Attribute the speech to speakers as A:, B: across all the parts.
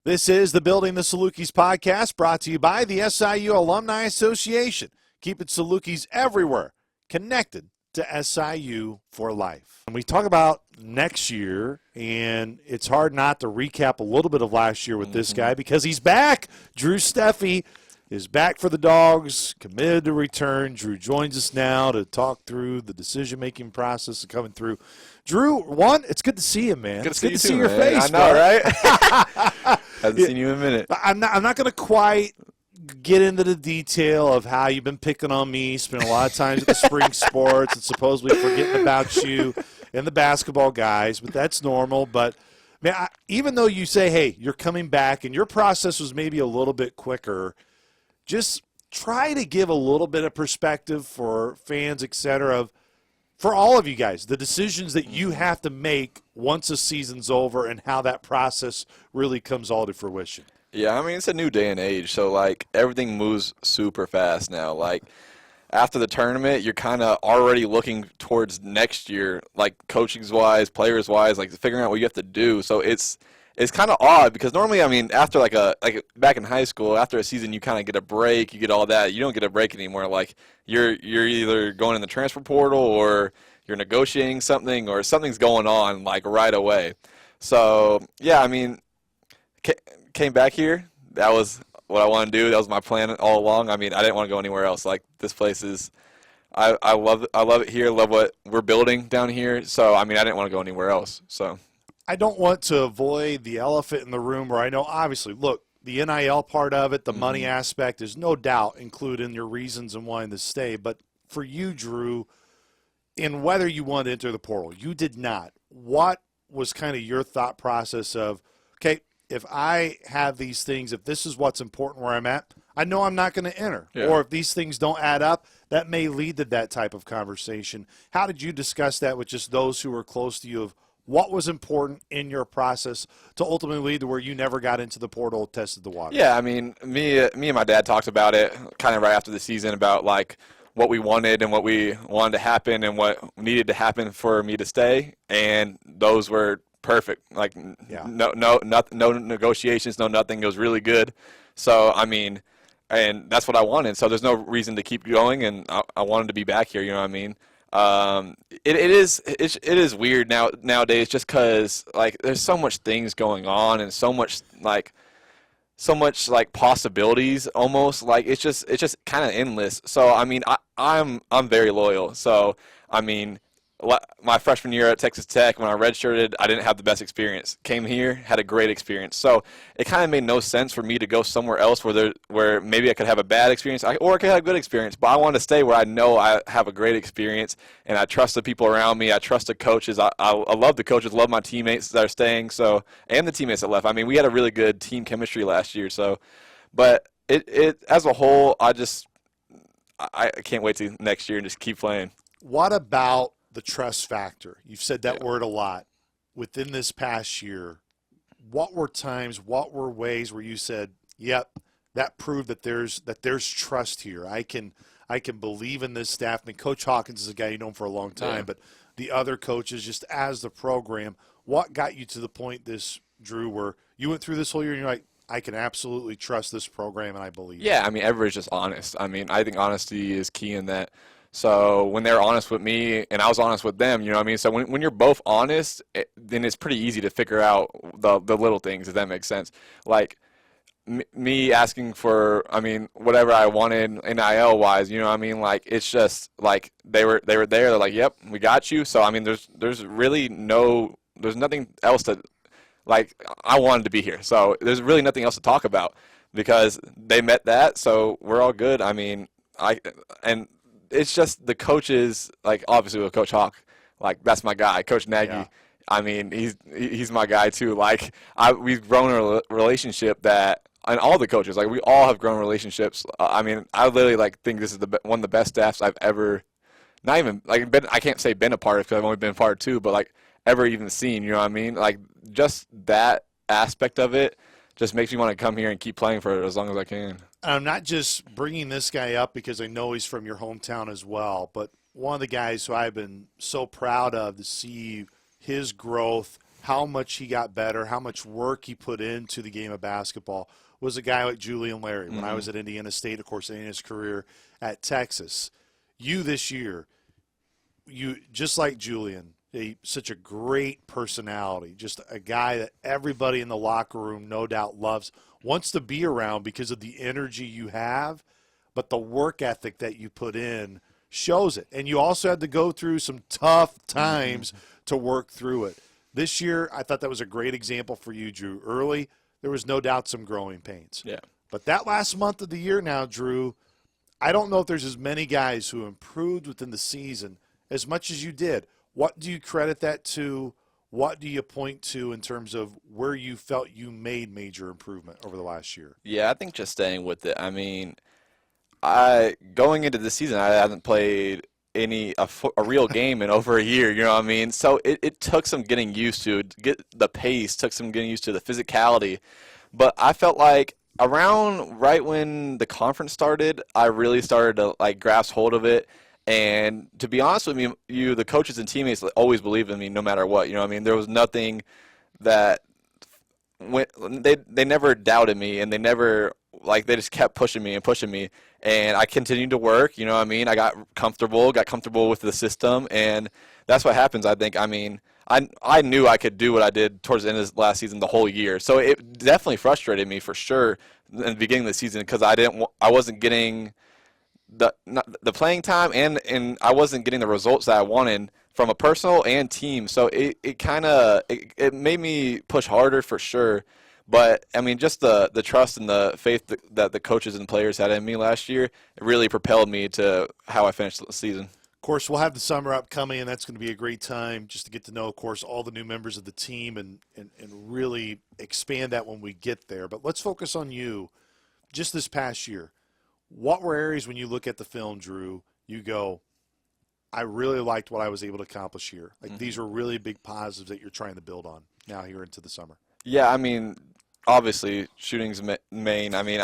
A: This is the Building the Salukis podcast brought to you by the SIU Alumni Association. Keeping Salukis everywhere, connected to SIU for life. And we talk about next year, and it's hard not to recap a little bit of last year with this guy because he's back. Drew Steffe is back for the Dogs, committed to return. Drew joins us now to talk through the decision-making process of coming through. Drew, it's good to see you, man.
B: Good to
A: see
B: you,
A: your
B: man.
A: face,
B: I know,
A: right?
B: Haven't seen you in a minute.
A: I'm not going to quite get into the detail of how you've been picking on me, spending a lot of times at the spring sports and supposedly forgetting about you and the basketball guys, but that's normal. But, man, even though you say, hey, you're coming back and your process was maybe a little bit quicker, just try to give a little bit of perspective for fans, et cetera, for all of you guys, the decisions that you have to make once the season's over and how that process really comes all to fruition.
B: Yeah, I mean, it's a new day and age, so, like, everything moves super fast now. Like, after the tournament, you're kind of already looking towards next year, like, coaching-wise, players-wise, like, figuring out what you have to do. So it's kind of odd because normally, I mean, after, like back in high school, after a season, you kind of get a break, you get all that. You don't get a break anymore. Like, you're either going in the transfer portal or you're negotiating something or something's going on, like, right away. So, yeah, I mean, came back here. That was what I wanted to do. That was my plan all along. I mean, I didn't want to go anywhere else. Like, this place is I love it here. Love what we're building down here. So, I mean, I didn't want to go anywhere else. So,
A: I don't want to avoid the elephant in the room where I know, obviously, look, the NIL part of it, the money aspect is no doubt included in your reasons and wanting to stay. But for you, Drew, in whether you want to enter the portal, you did not. What was kind of your thought process of, okay, if I have these things, if this is what's important where I'm at, I know I'm not going to enter.
B: Yeah.
A: Or if these things don't add up, that may lead to that type of conversation. How did you discuss that with just those who were close to you of what was important in your process to ultimately lead to where you never got into the portal, tested the water?
B: yeah, I mean, me and my dad talked about it kind of right after the season about, like, what we wanted and what we wanted to happen and what needed to happen for me to stay, and those were perfect. Like, no negotiations, no nothing. It was really good. So, I mean, and that's what I wanted. So there's no reason to keep going, and I wanted to be back here. You know what I mean? It is weird nowadays just because, like, there's so much things going on and so much like possibilities almost. Like, it's just kind of endless. So, I mean, I'm very loyal. So, I mean, my freshman year at Texas Tech, when I redshirted, I didn't have the best experience. Came here, had a great experience. So it kind of made no sense for me to go somewhere else where maybe I could have a bad experience or I could have a good experience. But I wanted to stay where I know I have a great experience, and I trust the people around me. I trust the coaches. I love the coaches, love my teammates that are staying, so, and the teammates that left. I mean, we had a really good team chemistry last year. So, but it as a whole, I can't wait to next year and just keep playing.
A: What about the trust factor? You've said that word a lot. Within this past year, what were times, what were ways where you said, yep, that proved that there's trust here. I can believe in this staff. I mean, Coach Hawkins is a guy you've known for a long time, but the other coaches, just as the program, what got you to the point, Drew, where you went through this whole year and you're like, I can absolutely trust this program and I believe.
B: Yeah, I mean, everybody's just honest. I mean, I think honesty is key in that. So when they're honest with me and I was honest with them, you know what I mean? So when you're both honest, then it's pretty easy to figure out the little things, if that makes sense. Like me asking for, I mean, whatever I wanted NIL-wise, you know what I mean? Like, it's just like they were there. They're like, yep, we got you. So, I mean, there's really there's nothing else to, like, I wanted to be here. So there's really nothing else to talk about because they met that. So we're all good. I mean, it's just the coaches, like, obviously with Coach Hawk, like, that's my guy. Coach Nagy, yeah. I mean, he's my guy too. Like, we've grown a relationship that, and all the coaches, like, we all have grown relationships. I mean, I literally, like, think this is one of the best staffs I've ever, not even, like, I can't say been a part of because I've only been a part of two, but, like, ever even seen, you know what I mean? Like, just that aspect of it just makes me want to come here and keep playing for it as long as I can.
A: I'm not just bringing this guy up because I know he's from your hometown as well, but one of the guys who I've been so proud of to see his growth how much he got better, how much work he put into the game of basketball was a guy like Julian Larry. When I was at Indiana State, of course, in his career at Texas. You this year, you just like Julian, such a great personality, just a guy that everybody in the locker room no doubt loves, wants to be around because of the energy you have, but the work ethic that you put in shows it. And you also had to go through some tough times to work through it. This year, I thought that was a great example for you, Drew. Early, there was no doubt some growing pains.
B: Yeah.
A: But that last month of the year now, Drew, I don't know if there's as many guys who improved within the season as much as you did. What do you credit that to? What do you point to in terms of where you felt you made major improvement over the last year?
B: Yeah, I think just staying with it. I mean, I going into the season, I haven't played a real game in over a year. You know what I mean? So it took some getting used to get the pace, took some getting used to the physicality. But I felt like around right when the conference started, I really started to like grasp hold of it. And to be honest with you, the coaches and teammates always believed in me no matter what. You know what I mean? There was nothing that they never doubted me, and they never they just kept pushing me, and I continued to work. You know what I mean? I got comfortable with the system, and that's what happens. I think. I mean, I knew I could do what I did towards the end of last season the whole year, so it definitely frustrated me for sure in the beginning of the season because I wasn't getting the playing time, and I wasn't getting the results that I wanted from a personal and team. So it made me push harder for sure. But I mean, just the trust and the faith that the coaches and players had in me last year, it really propelled me to how I finished the season.
A: Of course, we'll have the summer upcoming, and that's going to be a great time just to get to know, of course, all the new members of the team and really expand that when we get there. But let's focus on you just this past year. What were areas when you look at the film, Drew, you go, I really liked what I was able to accomplish here? Like these were really big positives that you're trying to build on now here into the summer.
B: Yeah, I mean, obviously shooting's main. I mean,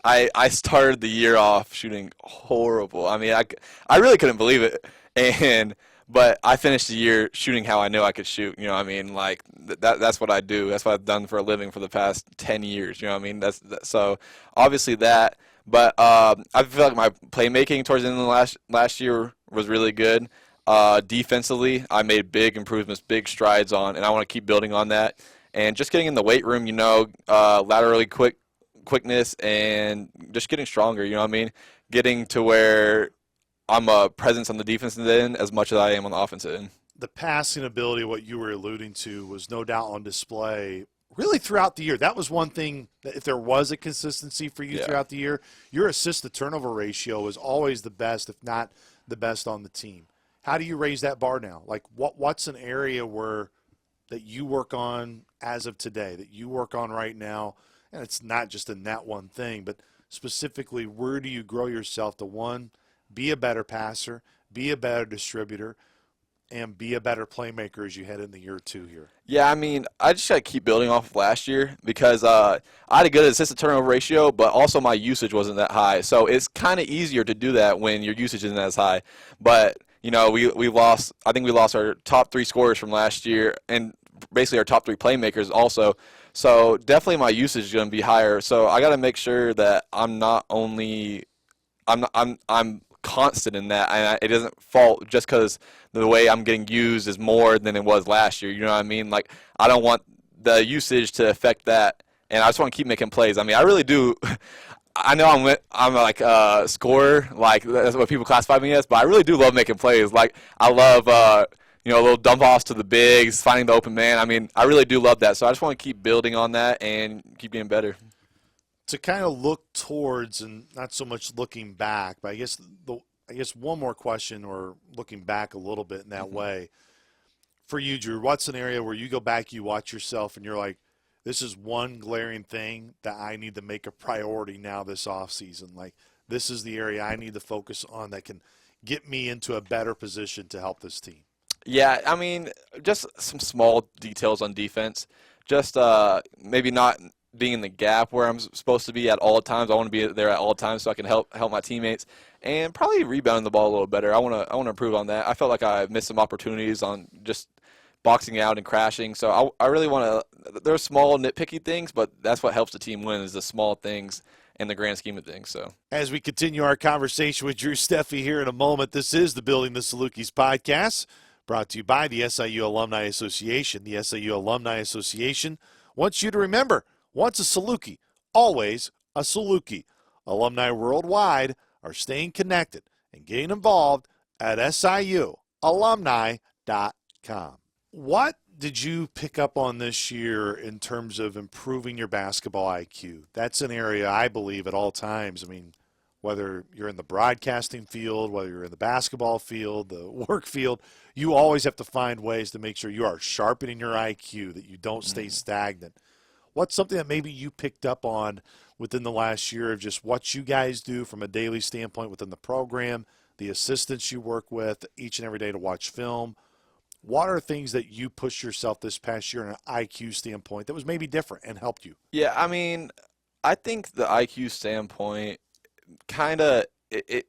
B: I started the year off shooting horrible. I mean, I really couldn't believe it. But I finished the year shooting how I knew I could shoot. You know what I mean? Like that's what I do. That's what I've done for a living for the past 10 years. You know what I mean? So obviously that. But I feel like my playmaking towards the end of last year was really good. Defensively, I made big improvements, big strides on, and I want to keep building on that. And just getting in the weight room, laterally quickness, and just getting stronger. You know what I mean? Getting to where I'm a presence on the defensive end as much as I am on the offensive end.
A: The passing ability, what you were alluding to, was no doubt on display really throughout the year. That was one thing that if there was a consistency for you throughout the year, your assist-to-turnover ratio was always the best, if not the best on the team. How do you raise that bar now? Like what's an area that you work on as of today, that you work on right now? And it's not just in that one thing, but specifically, where do you grow yourself to, one, be a better passer, be a better distributor, and be a better playmaker as you head into year two here?
B: Yeah, I mean, I just got to keep building off of last year because I had a good assist-to-turnover ratio, but also my usage wasn't that high. So it's kind of easier to do that when your usage isn't as high. But, we lost – I think we lost our top 3 scorers from last year and basically our top 3 playmakers also. So definitely my usage is going to be higher. So I got to make sure that I'm constant in that, and it doesn't fall just because the way I'm getting used is more than it was last year. You know what I mean? Like, I don't want the usage to affect that, and I just want to keep making plays. I mean, I really do. I know I'm like a scorer, like that's what people classify me as, but I really do love making plays. Like, I love little dump offs to the bigs, finding the open man. I mean, I really do love that. So I just want to keep building on that and keep getting better.
A: To kind of look towards and not so much looking back, but I guess one more question, or looking back a little bit in that way. For you, Drew, what's an area where you go back, you watch yourself, and you're like, this is one glaring thing that I need to make a priority now this offseason. Like, this is the area I need to focus on that can get me into a better position to help this team.
B: Yeah, I mean, just some small details on defense. Just maybe not being in the gap where I'm supposed to be at all times. I want to be there at all times so I can help my teammates, and probably rebounding the ball a little better. I want to improve on that. I felt like I missed some opportunities on just boxing out and crashing. So I really want to. They're small, nitpicky things, but that's what helps the team win is the small things in the grand scheme of things. So
A: As we continue our conversation with Drew Steffe here in a moment, this is the Building the Salukis podcast, brought to you by the SIU Alumni Association. The SIU Alumni Association wants you to remember, once a Saluki, always a Saluki. Alumni worldwide are staying connected and getting involved at SIUalumni.com. What did you pick up on this year in terms of improving your basketball IQ? That's an area I believe at all times. I mean, whether you're in the broadcasting field, whether you're in the basketball field, the work field, you always have to find ways to make sure you are sharpening your IQ, that you don't stay stagnant. What's something that maybe you picked up on within the last year of just what you guys do from a daily standpoint within the program, the assistants you work with each and every day to watch film? What are things that you pushed yourself this past year in an IQ standpoint that was maybe different and helped you?
B: yeah, I mean, I think the IQ standpoint kind of it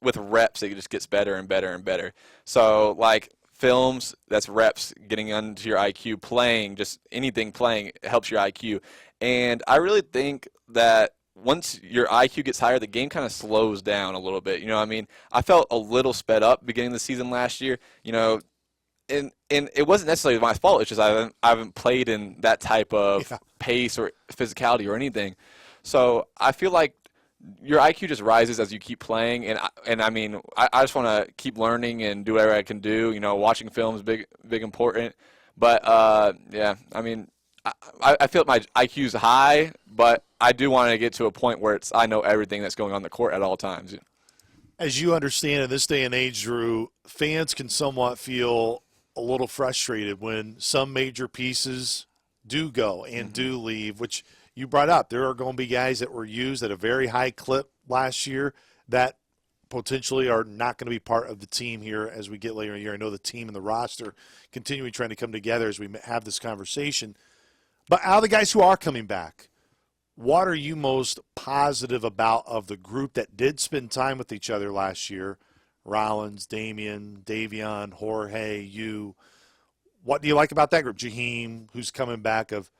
B: with reps it just gets better and better and better. So like films, that's reps getting into your IQ. Playing, just anything playing helps your IQ. And I really think that once your IQ gets higher, the game kind of slows down a little bit. You know what I mean? I felt a little sped up beginning of the season last year. You know, and it wasn't necessarily my fault. It's just I haven't played in that type of pace or physicality or anything. So I feel like your IQ just rises as you keep playing, and I mean I just want to keep learning and do whatever I can do. You know, watching film is big important, but yeah, I mean I feel like my IQ is high, but I do want to get to a point where I know everything that's going on the court at all times.
A: As you understand, in this day and age, Drew, fans can somewhat feel a little frustrated when some major pieces do go and do leave, which you brought up. There are going to be guys that were used at a very high clip last year that potentially are not going to be part of the team here as we get later in the year. I know the team and the roster continuing trying to come together as we have this conversation. But out of the guys who are coming back, what are you most positive about of the group that did spend time with each other last year? Rollins, Damian, Davion, Jorge, you. What do you like about that group? Jaheim, who's coming back, of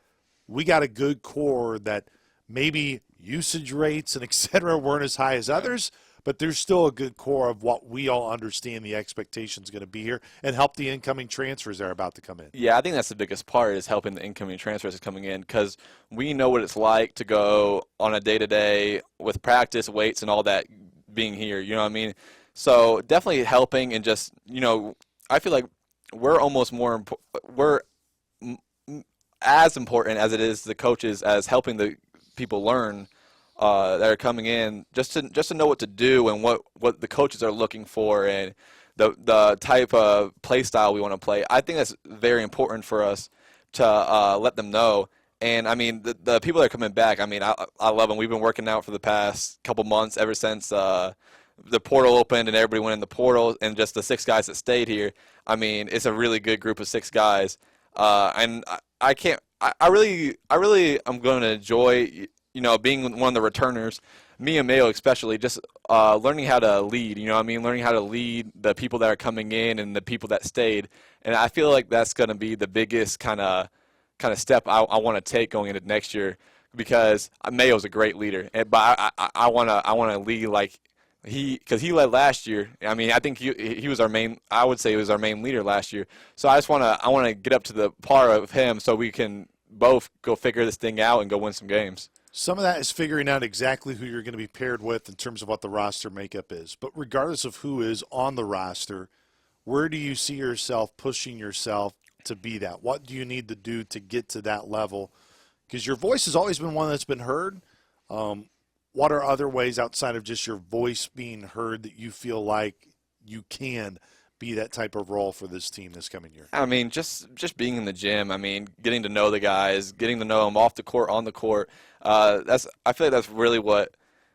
A: we got a good core that maybe usage rates and et cetera weren't as high as others, but there's still a good core of what we all understand the expectations going to be here and help the incoming transfers that are about to come in.
B: Yeah, I think that's the biggest part is helping the incoming transfers coming in because we know what it's like to go on a day-to-day with practice, weights, and all that being here. You know what I mean? So definitely helping and just, you know, I feel like we're almost more we're as important as it is the coaches as helping the people learn that are coming in just to know what to do and what the coaches are looking for and the type of play style we want to play. I think that's very important for us to let them know. And I mean the people that are coming back, I mean I love them. We've been working out for the past couple months ever since the portal opened and everybody went in the portal, and just the 6 guys that stayed here. I mean, it's a really good group of 6 guys, and I really am going to enjoy, you know, being one of the returners. Me and Mayo especially, just learning how to lead. You know what I mean? Learning how to lead the people that are coming in and the people that stayed, and I feel like that's going to be the biggest kind of step I want to take going into next year because Mayo's a great leader, but I want to lead like. Because he led last year. I mean, I think he was our main. I would say he was our main leader last year. So I want to get up to the par of him, so we can both go figure this thing out and go win some games.
A: Some of that is figuring out exactly who you're going to be paired with in terms of what the roster makeup is. But regardless of who is on the roster, where do you see yourself pushing yourself to be that? What do you need to do to get to that level? Because your voice has always been one that's been heard. What are other ways outside of just your voice being heard that you feel like you can be that type of role for this team this coming year?
B: I mean, just being in the gym. I mean, getting to know the guys, getting to know them off the court, on the court. I feel like that's really what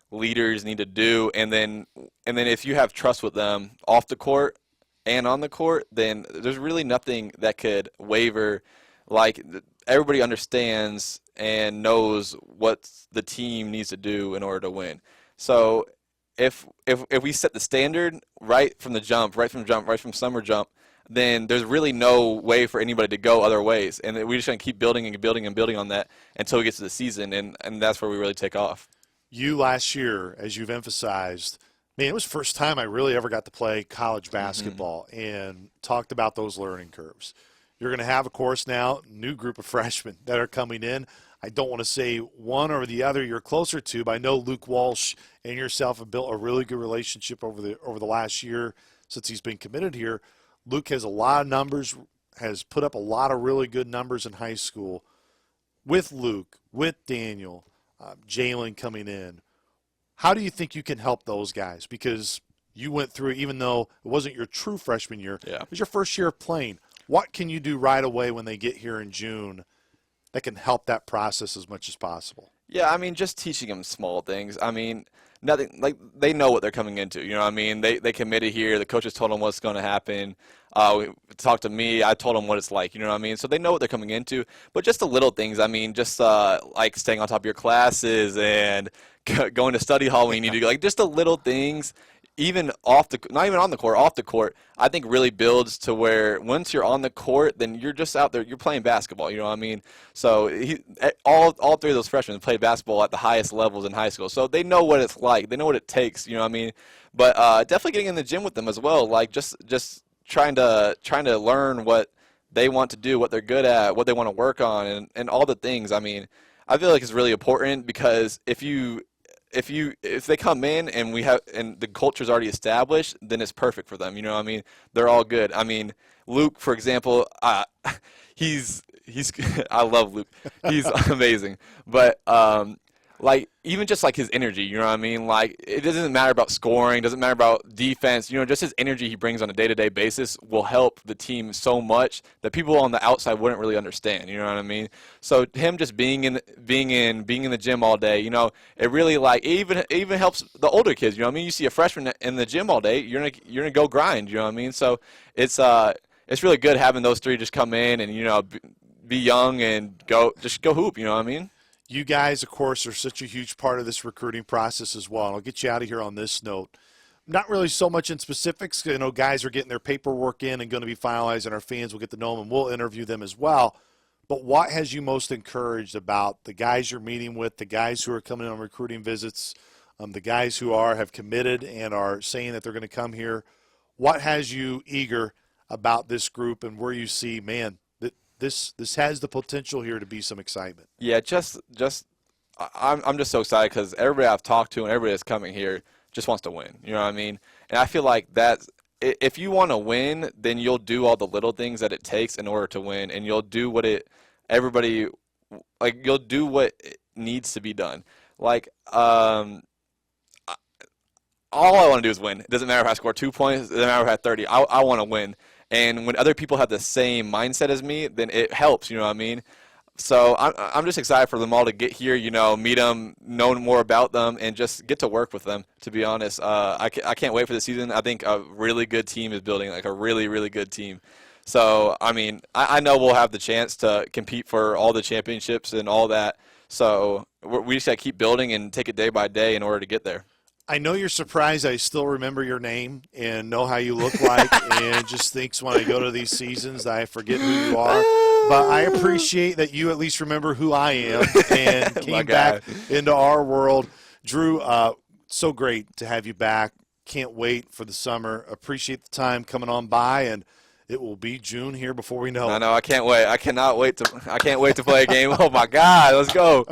B: leaders need to do. And then if you have trust with them off the court and on the court, then there's really nothing that could waver. Like everybody understands and knows what the team needs to do in order to win. So if we set the standard right from summer jump, then there's really no way for anybody to go other ways. And we're just going to keep building and building and building on that until we get to the season, and that's where we really take off.
A: You last year, as you've emphasized, man, it was the first time I really ever got to play college basketball and talked about those learning curves. You're going to have, of course, now new group of freshmen that are coming in. I don't want to say one or the other you're closer to, but I know Luke Walsh and yourself have built a really good relationship over the last year since he's been committed here. Luke has a lot of numbers, has put up a lot of really good numbers in high school. With Luke, with Daniel, Jalen coming in, how do you think you can help those guys? Because you went through, even though it wasn't your true freshman year, it was your first year of playing. What can you do right away when they get here in June that can help that process as much as possible?
B: Yeah, I mean, just teaching them small things. I mean, nothing like they know what they're coming into. You know what I mean? They committed here. The coaches told them what's going to happen. Talked to me. I told them what it's like. You know what I mean? So they know what they're coming into. But just the little things. I mean, just like staying on top of your classes and going to study hall when you need to go. Like just the little things. Even not even on the court, off the court, I think really builds to where once you're on the court, then you're just out there, you're playing basketball, you know what I mean? So all three of those freshmen played basketball at the highest levels in high school, so they know what it's like, they know what it takes, you know what I mean? But definitely getting in the gym with them as well, like just trying to learn what they want to do, what they're good at, what they want to work on, and all the things. I mean, I feel like it's really important because if they come in and the culture's already established, then it's perfect for them. You know what I mean? They're all good. I mean, Luke, for example, he's I love Luke. He's amazing. But like even just like his energy, you know what I mean? Like it doesn't matter about scoring, doesn't matter about defense, you know, just his energy he brings on a day-to-day basis will help the team so much that people on the outside wouldn't really understand, you know what I mean? So him just being in the gym all day, you know, it really like it even helps the older kids, you know what I mean? You see a freshman in the gym all day, you're going to go grind, you know what I mean? So it's really good having those three just come in and, you know, be young and go hoop, you know what I mean?
A: You guys, of course, are such a huge part of this recruiting process as well. And I'll get you out of here on this note. Not really so much in specifics. You know, guys are getting their paperwork in and going to be finalized, and our fans will get to know them, and we'll interview them as well. But what has you most encouraged about the guys you're meeting with, the guys who are coming in on recruiting visits, the guys who have committed and are saying that they're going to come here? What has you eager about this group and where you see, man, this has the potential here to be some excitement?
B: Yeah, I'm just so excited because everybody I've talked to and everybody that's coming here just wants to win. You know what I mean? And I feel like if you want to win, then you'll do all the little things that it takes in order to win, and you'll do what you'll do what needs to be done. Like all I want to do is win. It doesn't matter if I score 2 points. It doesn't matter if I have 30. I want to win. And when other people have the same mindset as me, then it helps, you know what I mean? So I'm just excited for them all to get here, you know, meet them, know more about them, and just get to work with them, to be honest. I can't wait for the season. I think a really good team is building, like a really, really good team. So, I mean, I know we'll have the chance to compete for all the championships and all that. So we just got to keep building and take it day by day in order to get there.
A: I know you're surprised I still remember your name and know how you look like and just thinks when I go to these seasons that I forget who you are. But I appreciate that you at least remember who I am and came back into our world. Drew, so great to have you back. Can't wait for the summer. Appreciate the time coming on by, and it will be June here before we know it.
B: I know. I can't wait. I can't wait to play a game. Oh, my God. Let's go.